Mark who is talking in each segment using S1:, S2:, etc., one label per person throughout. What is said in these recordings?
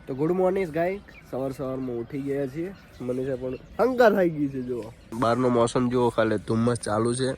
S1: તો good morning ગાય. સવારમાં ઉઠી ગયા છીએ. મનીષા પણ હંકાર થઈ ગઈ છે. જુઓ બહારનો મોસમ જુઓ, ખાલી ધુમ્મસ ચાલુ છે.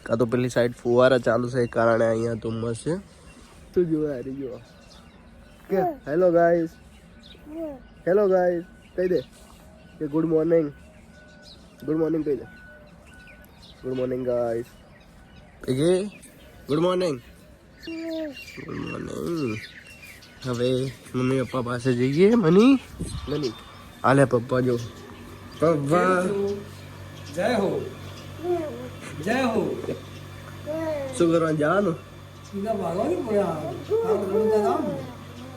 S1: કાં તો પેલી સાઈડ ફુવારા ચાલુ છે, એ કારણે અહીંયા ધુમ્મસ છે. શું જુઓ યાર, જુઓ કે હેલો ગાઈસ, હેલો ગાઈસ કહી દે કે ગુડ મોર્નિંગ, ગુડ મોર્નિંગ કહી દે. Good morning guys, good morning, good morning. હવે મમ્મી પપ્પા પાસે જઈએ. મની આલે પપ્પા જો પપ્પા
S2: જય હો, જય હો.
S1: શું કરવાનું જવાનું?
S2: સીધા ભાગવાની પડ્યા.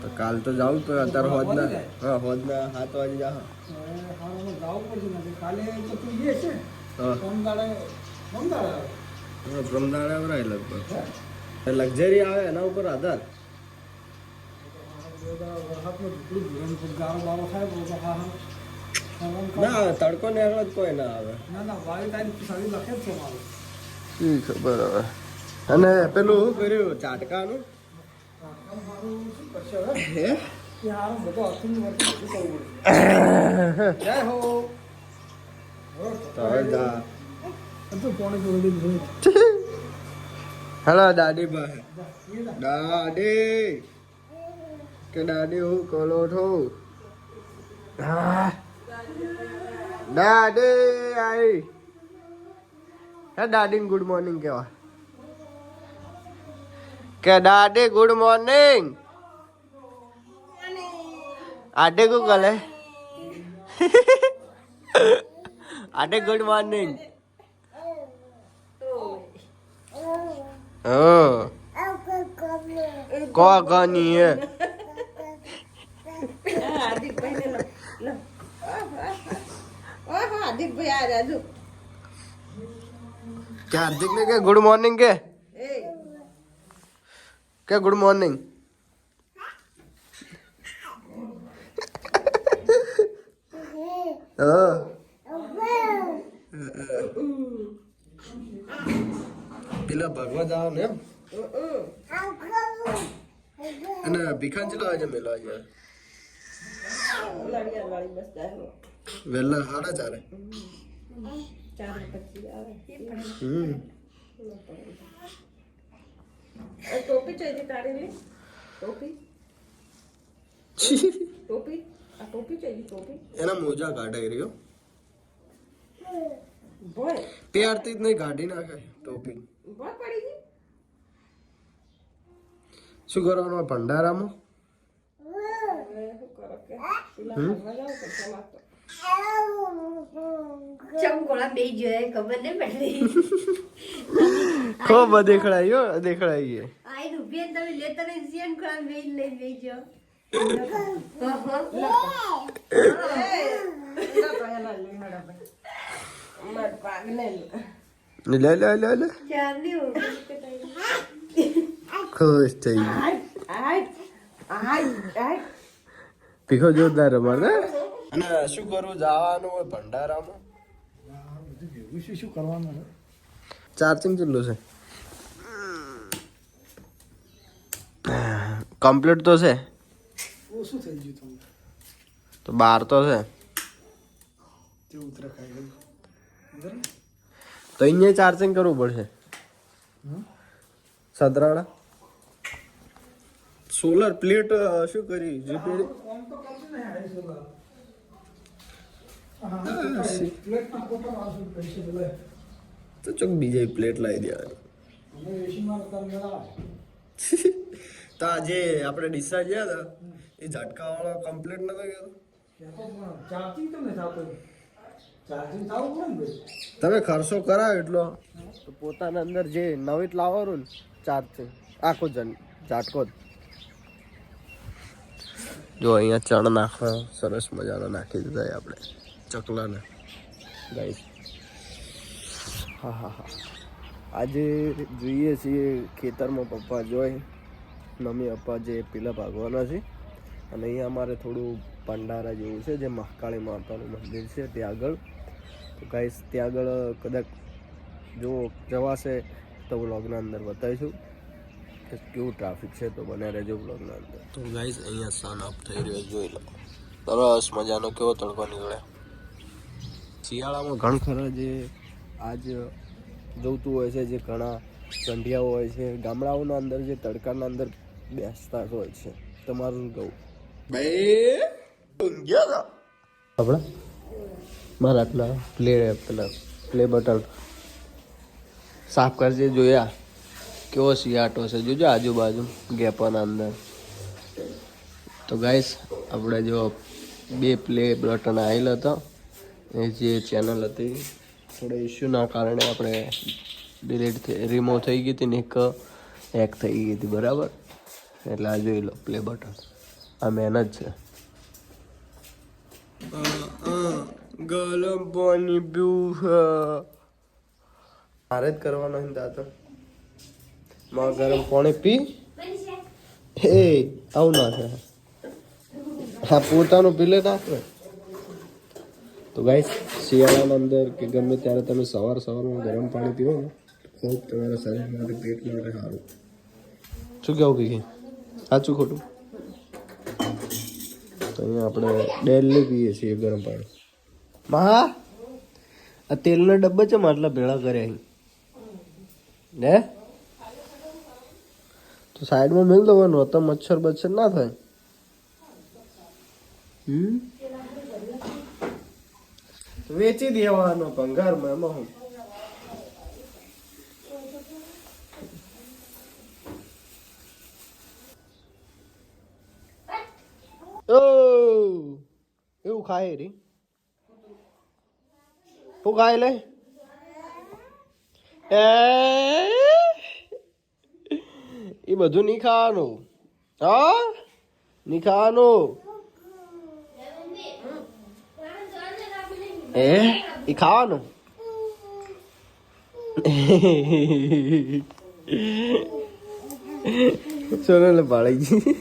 S1: તો કાલ તો જવું પડે. અત્યારે હોદના 7 વાગે જા.
S2: જવું પડશે ને કાલે તો તું જે છે
S1: પ્રમદાડે વરાય લગભગ. લક્ઝરી આવે એના ઉપર આધાર. ના આવે તડકો ને આગળ કોઈ ના આવે. ખબર હવે. અને પેલું શું કર્યું ચાટકાનું? હે હેલો દાદી ભાઈ, દાદી કે દાદી હું કોલો છો? દાદી આઈ. હે દાદી ગુડ મોર્નિંગ કેવા કે દાદી ગુડ મોર્નિંગ. આડે કો કલે આડે ગુડ મોર્નિંગ. કો કની હે क्या हार्दिक ने क्या गुड मॉर्निंग के क्या गुड मॉर्निंग? પેલા ભગવા જાવ ને અને ભીખાન ચલો આજે મેલો આજે વેલા 4:30.
S3: टोपी चाहिए तारे लिए. टोपी टोपी टोपी चाहिए. टोपी
S1: એના મોજા કાઢાઈ રહ્યો.
S3: बोय
S1: પ્યારથી જ નહીં કાઢી નાખે ટોપી.
S3: बोय पड़ेगी.
S1: શું કરવાનું ભંડારામાં?
S4: ચમકોળા બે જોયે ખબર નહીં પડતી.
S1: ખૂબ દેખડાઈ
S4: આઈ રૂપિયા તમે લેતા નહીં સિયન કોળા બે લઈ બેજો.
S1: લે
S4: ચાલી
S1: ખુશ થઈ ભીખો જોરદાર રમાડે. અને શું કરવું જવાનું હોય ભંડારામાં?
S2: શું કરવાનું?
S1: ચાર્જિંગ કેટલું છે? કમ્પ્લીટ તો છે.
S2: ઓછું થઈ ગયું તમને
S1: તો 12 તો છે.
S2: તે ઉત્તરાખંડ
S1: તો અહીંયા ચાર્જિંગ કરવું પડશે. સદરાણા સોલર પ્લેટ શું કરી રીપેરિંગ? તો ચોક બીજી પ્લેટ લાવી દેવાની. તો આજે આપણે ડીસા ગયા હતા એ ઝટકા વાળો કમ્પ્લીટ નતો ગયો. તમે ખર્ચો કરાવો એટલો તો પોતાના અંદર જે નવી લાવવાનું ને ચાર્જિંગ આખો ઝાટકો જ. જો અહીંયા ચણ નાખવા સરસ મજાનો નાખી દીધા આપણે ચકલાને ગાઈસ. હા આજે જોઈએ છીએ ખેતરમાં પપ્પા જોઈ મમ્મી પપ્પા જે પીલા ભાગવાના છે. અને અહીંયા અમારે થોડું ભંડારા જેવું છે જે મહાકાળી માતાનું મંદિર છે ત્યાં આગળ. તો ગાઈસ ત્યાં આગળ કદાચ જો જવાશે તો વ્લોગના અંદર બતાવીશું. કે કેવું ટ્રાફિક છે, તો બને રહેજો બ્લોગના અંદર. તો ગાઈસ અહીંયા સન અપ થઈ રહ્યો જોઈ લો, સરસ મજાનો કેવો તડકો નીકળે. શિયાળામાં ઘણ ખરા જે આજ જોતું હોય છે, જે ઘણા કંઢિયાઓ હોય છે ગામડાઓના અંદર, જે તડકાના અંદર બેસતા હોય છે. તમારું શું કહું ભાઈ? આપણે મારા આટલા પ્લે બટન સાફ કરજે. જોયા કેવો શિયાટો છે, જોજો આજુબાજુ ગેપોના અંદર. તો ગાઈસ આપણે જો 2 પ્લે બટન આવેલ હતા, એ જે ચેનલ હતી થોડા ઇસ્યુના કારણે આપણે રિમૂવ થઈ ગઈ હતી ને એક હેક થઈ ગઈ હતી, બરાબર. એટલે આ જોઈ લો પ્લે બટન, આ મહેનત છે. ગરમ પાણી પીવું મારે જ કરવાનો દાદા. માં ગરમ પાણી પી એ આવું ના છે. હા પોતાનું પીલે નાખે. તો ગાઈસ શિયાળાના અંદર કે ગમે ત્યારે તમે સવારમાં ગરમ પાણી પીવો ને, ખૂબ તમારા શરીર માટે, પેટ માટે સારું. શું કેવું પીએ? સાચું ખોટું? તો અહીંયા આપણે ડેલી પીએ છીએ ગરમ પાણી. મહા આ તેલના ડબ્બા છે આટલા ભેળા કર્યા અહીં ને, તો સાઈડમાં મેળ દેવાનો, તો મચ્છર બચ્છર ના થાય. વેચી દેવાનો ભંગારમાં, એમાં હું. એવું ખાય રે, શું ખાય લે? એ બધું નહીં ખાવાનું. હા નહીં ખાવાનું. એ ખાવાનું. સોનલ પાડી ગઈ.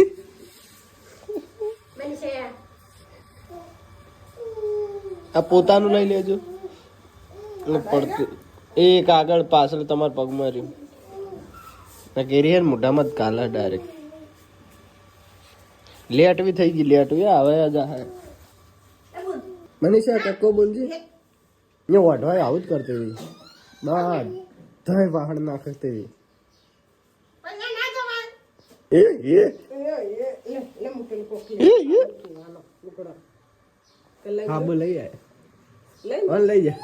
S1: આ પોતાનું લઈ લેજો. પડતું એક આગળ પાછળ તમારા પગમાં રહ્યું. કેરી મોઢામાં જ કાલા ડાયરેક્ટ. લેટવી થઈ ગઈ, લેટવી હવે જા. મનીષા કક્કો બોલજે. ને વાઢવાય આવું જ કરતી હતી, બાદ ધય વાહણ નાખતી હતી. હા બોલ લઈ જાય, લઈ જાય.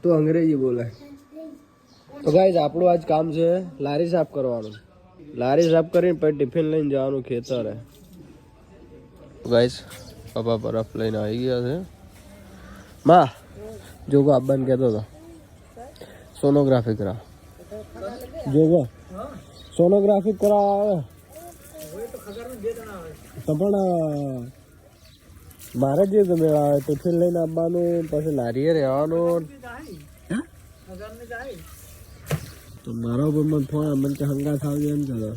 S1: તો અંગ્રેજી બોલાય. તો ગાઈસ આપણું આજ કામ છે લારી સાફ કરવાનું. લારી સાફ કરીને પછી ટિફિન લઈને જવાનું ખેતરે. ગાઈસ પપ્પા બરફ લઈને આવી ગયા છે. માં જોગો આપવાનું કહેતો હતો સોનોગ્રાફી કરાવ. જોગો સોનોગ્રાફી કરાવ આવે તો પણ મારે જે તમે ટિફિન લઈને આવવાનું, પછી લારીએ રહેવાનું. તો મારા ઉપર મને ફોન મને કે હંગા થાવ એમ કરો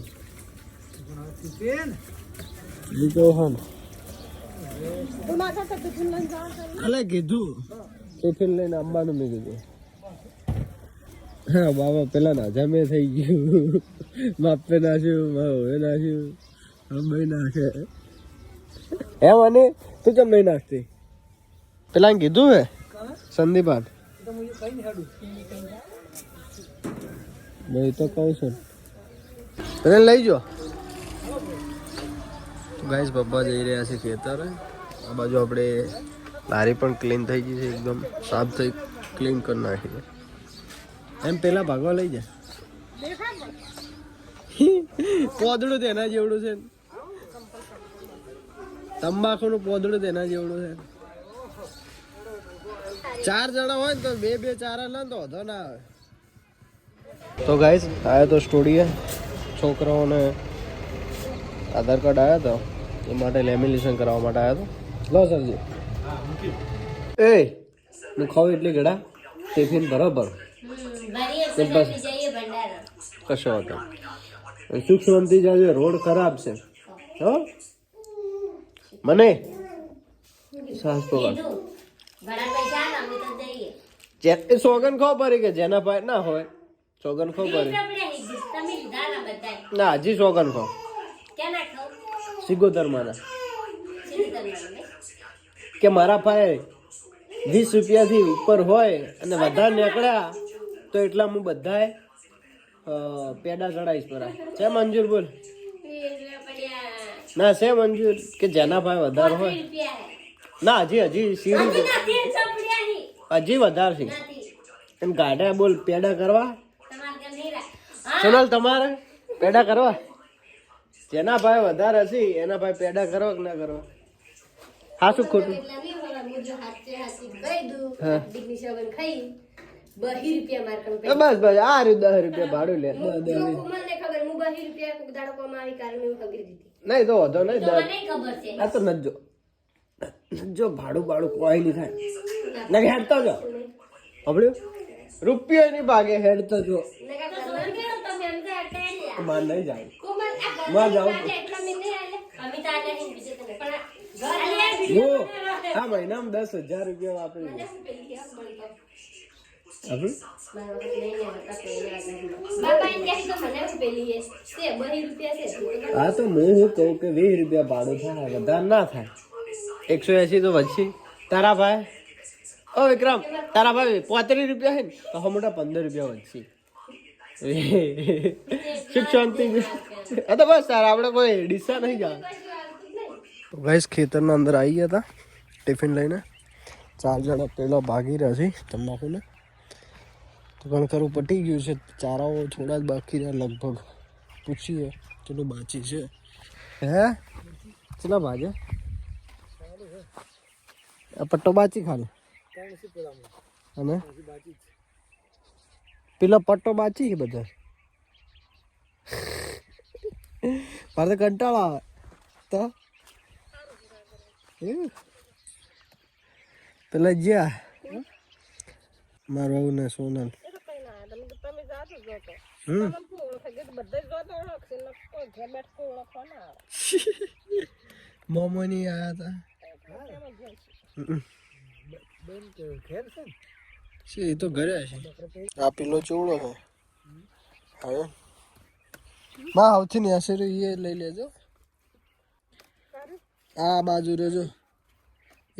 S1: તો હા અલે કીધું ટિફિન લઈને આવવાનું. મેં કીધું હા બાબા પેલા ના જમે થઈ ગયું, બાપે નાખ્યું, હવે નાખ્યું, હવે નાખે. હે મને તું કેમ નહીં નાખતી? પેલા કીધું હે સંદીપાન ભાઈ, તો કહું છું તને લઈ જો. ગાઈસ પપ્પા જઈ રહ્યા છે ખેતરે. આ બાજુ આપણે લારી પણ ક્લીન થઈ ગઈ છે, એકદમ સાફ થઈ ક્લીન કરી નાખી. એમ પેલા ભાગવા લઈ જાય. પોદડું તેના જેવડું છે, તંબાકુનું પોદડું તેના જેવડું છે. 4 જણા હોય ને તો 2 4 લે તો વધો ના આવે. તો ગાઈસ આયા તો સ્ટુડિયો, છોકરાઓને આધાર કાર્ડ આવ્યા હતા એ માટે લેમિનેશન કરાવવા માટે આવ્યા હતો. લો સરજી એ હું ખાવ એટલી ઘડા ટિફિન બરાબર કશો હતો. સુખવંતી જાજે, રોડ ખરાબ છે. હો મને સાસ પકડ સોગન ખાવ પડી કે જેના પાસે ના હોય સોગન ખો
S4: વીસ
S1: પડે
S4: રૂપિયા હી ગયું. તમે લીધા ના બધાય.
S1: ના હજી સોગન ખો
S4: કેના ખાવ?
S1: સિગોતર મારા
S4: સીધી કરવાનું ને.
S1: કે મારા પાસે 20 રૂપિયાથી ઉપર હોય અને વધારે નીકળ્યા તો એટલા હું બધાય પેડા ચડાવીશ પરા છે મંજૂર બોલ
S4: 20 રૂપિયા પડ્યા.
S1: ના છે મંજૂર કે જેના પાસે વધારે
S4: 40
S1: હોય
S4: રૂપિયા હે.
S1: ના હજી સીડી
S4: હજી નથી 100 પડ્યા હી.
S1: હજી વધારે છે
S4: નથી.
S1: એમ ગાડા બોલ પેડા કરવા
S4: તમારે ઘર નહીં રાખ. હા.
S1: સોનલ તમારે પેડા કરવા જેના ભાઈ વધારે હશે એના ભાઈ પેડા કરવા કે ના કરવા હા શું ખોટું
S4: એટલા નહીં હોય, હું જો હાચે હાચી કહી દઉં,
S1: હા.
S4: દીકરી સોગન ખાઈ 20 રૂપિયા માર કણ
S1: તો બસ બસ આ રહ્યું 10 રૂપિયા ભાડું લે
S4: મને ખબર હું 20 રૂપિયા કોક દાડો કમાવી કારણ હું ખબર દીધી.
S1: નહીં તો વધો નહીં
S4: તો મને ખબર છે.
S1: આ તો નજો જો ભાડું કોઈ નહીં થાય ના હેડતો જો હબળ્યું રૂપિયો નહીં ભાગે હેડતો જો
S4: નકા સોગન કેવો તમે એમ તો અટાડ્યા.
S1: માર નહીં જાય
S4: કોમલ આ
S1: માં જાઉં.
S4: એટલા મેં નહીં આલે. અમે તો આલે નહીં બીજે તને. પણ આ ઘર આલે
S1: જો
S4: વિડિયો
S1: આ મહિનામાં 10,000 રૂપિયા વાપરી લે
S4: પેલી આ બળી ગયો.
S1: હબળ્યું
S4: મારા વખત નહીં આવતા પહેલા બાપા એને કહી તો મને શું પેલી છે તે 20 રૂપિયા છે
S1: હા તો હું શું કહું કે 20 રૂપિયા ભાડું થાય વધારે ના થાય 180 તો વચ્ચે તારા ભાઈ ઓ વિક્રમ તારા ભાઈ 35 રૂપિયા છે ને તો હો મોટા 15 રૂપિયા વચ્ચે શિક્ષાંતિ તો બસ તારા આપણે કોઈ ડીસા નહીં જાય ગાઈસ ખેતરના અંદર આવી ગયા હતા ટિફિન લઈને 4 જણા પેલા ભાગી રહ્યા છે તંબાકુને તો કણકરું પટી ગયું છે ચારાઓ થોડા જ બાકી રહ્યા લગભગ પૂછીએ ચલો બાચી છે હે ચલા ભાજે આ પટ્ટો બાચી ખાલી અને પેલો પટ્ટો બાચી છે બધા મારે તો કંટાળો આવે તો પેલા જ્યાં મારું ને સોનલ મોમો ની આયા હતા છે એ તો ઘરે છે આ પેલો ચોળો છે હવે માં આવતી ને હશે એ લઈ લેજો આ બાજુ રહેજો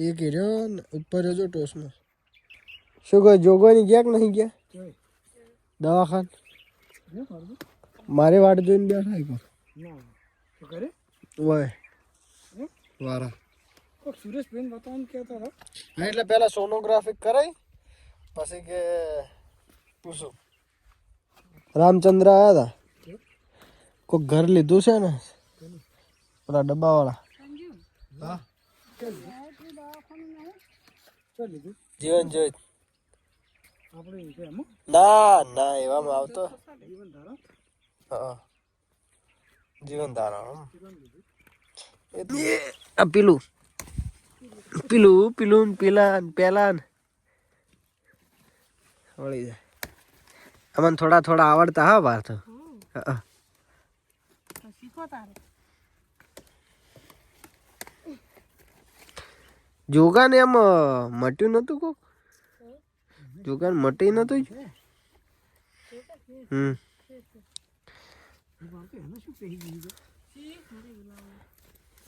S1: એક હીર્યો ને ઉપર રહેજો ટોસમાં શું કહે જોગવાની ગયા કે નહીં ગયા દવાખાન મારી વાટ જોઈને બેઠા હોય વારા
S2: સુરેશભાઈ બતાવવાનું કહેતા હતા
S1: હા એટલે પેલા સોનોગ્રાફી કરાઈ પછી કે પૂછું રામચંદ્ર આવ્યા હતા કોઈ ઘર લીધું છે ને પેલા ડબ્બાવાળા હા જીવન જોઈ
S2: આપણે
S1: ના ના એવામાં આવતો હા જીવન ધારા આ પેલું પેલું પેલું પેલા પેલા વળી જાય અમને થોડા થોડા આવડતા હા બાર તો જોગાને એમ મટ્યું નતું કોક જોગાને મટી નતું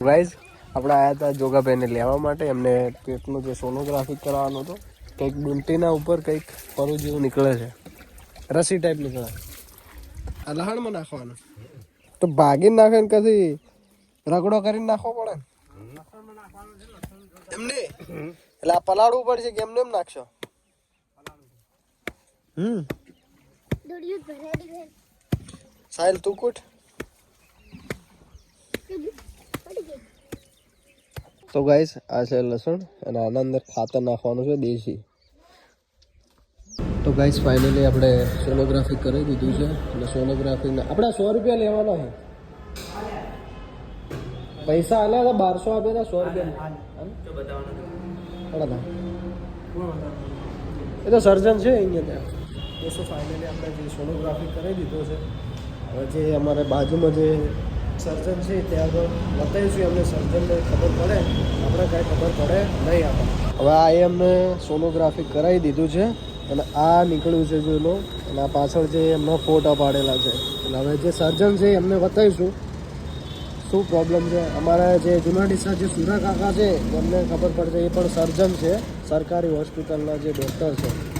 S1: ગાઈઝ આપણે આવ્યા હતા જોગાભાઈને લેવા માટે એમને પેટનું જે સોનોગ્રાફી કરાવવાનું હતો કંઈક ડુંટીના ઉપર કંઈક પરું જેવું નીકળે છે રસી ટાઈપ નીકળે આ લહણમાં નાખવાનું તો ભાગીને નાખે ને કદી રગડો કરીને નાખવો પડે ને એમને એટલે આ પલાળવું પડશે કે એમને એમ નાખશો સાહેલ તું કુટ તો ગાઈસ આ છે લસણ અને આના અંદર ખાતર નાખવાનું છે દેશી તો ગાઈસ ફાઇનલી આપણે સોનોગ્રાફી કરી દીધું છે અને સોનોગ્રાફીના આપણે 100 રૂપિયા લેવાના છે પૈસા આલ્યા હતા 1200 આપ્યા હતા 100 રૂપિયા એ તો સર્જન છે અહીંયા ત્યાં તો ફાઇનલી આપણે જે સોનોગ્રાફી કરી દીધો છે હવે જે અમારે બાજુમાં જે સર્જન છે ત્યાં આગળ બતાવીશું એમને સર્જનને ખબર પડે આપણે કાંઈ ખબર પડે નહીં આપણે હવે આ એમને સોનોગ્રાફી કરાવી દીધું છે અને આ નીકળ્યું છે જો એનો, અને આ પાછળ જે એમનો ફોટા પાડેલા છે. એટલે હવે જે સર્જન છે એમને બતાવીશું શું પ્રોબ્લેમ છે. અમારા જે જૂના ડીસા જે સુરા કાકા છે એમને ખબર પડશે, એ પણ સર્જન છે, સરકારી હોસ્પિટલના જે ડૉક્ટર છે.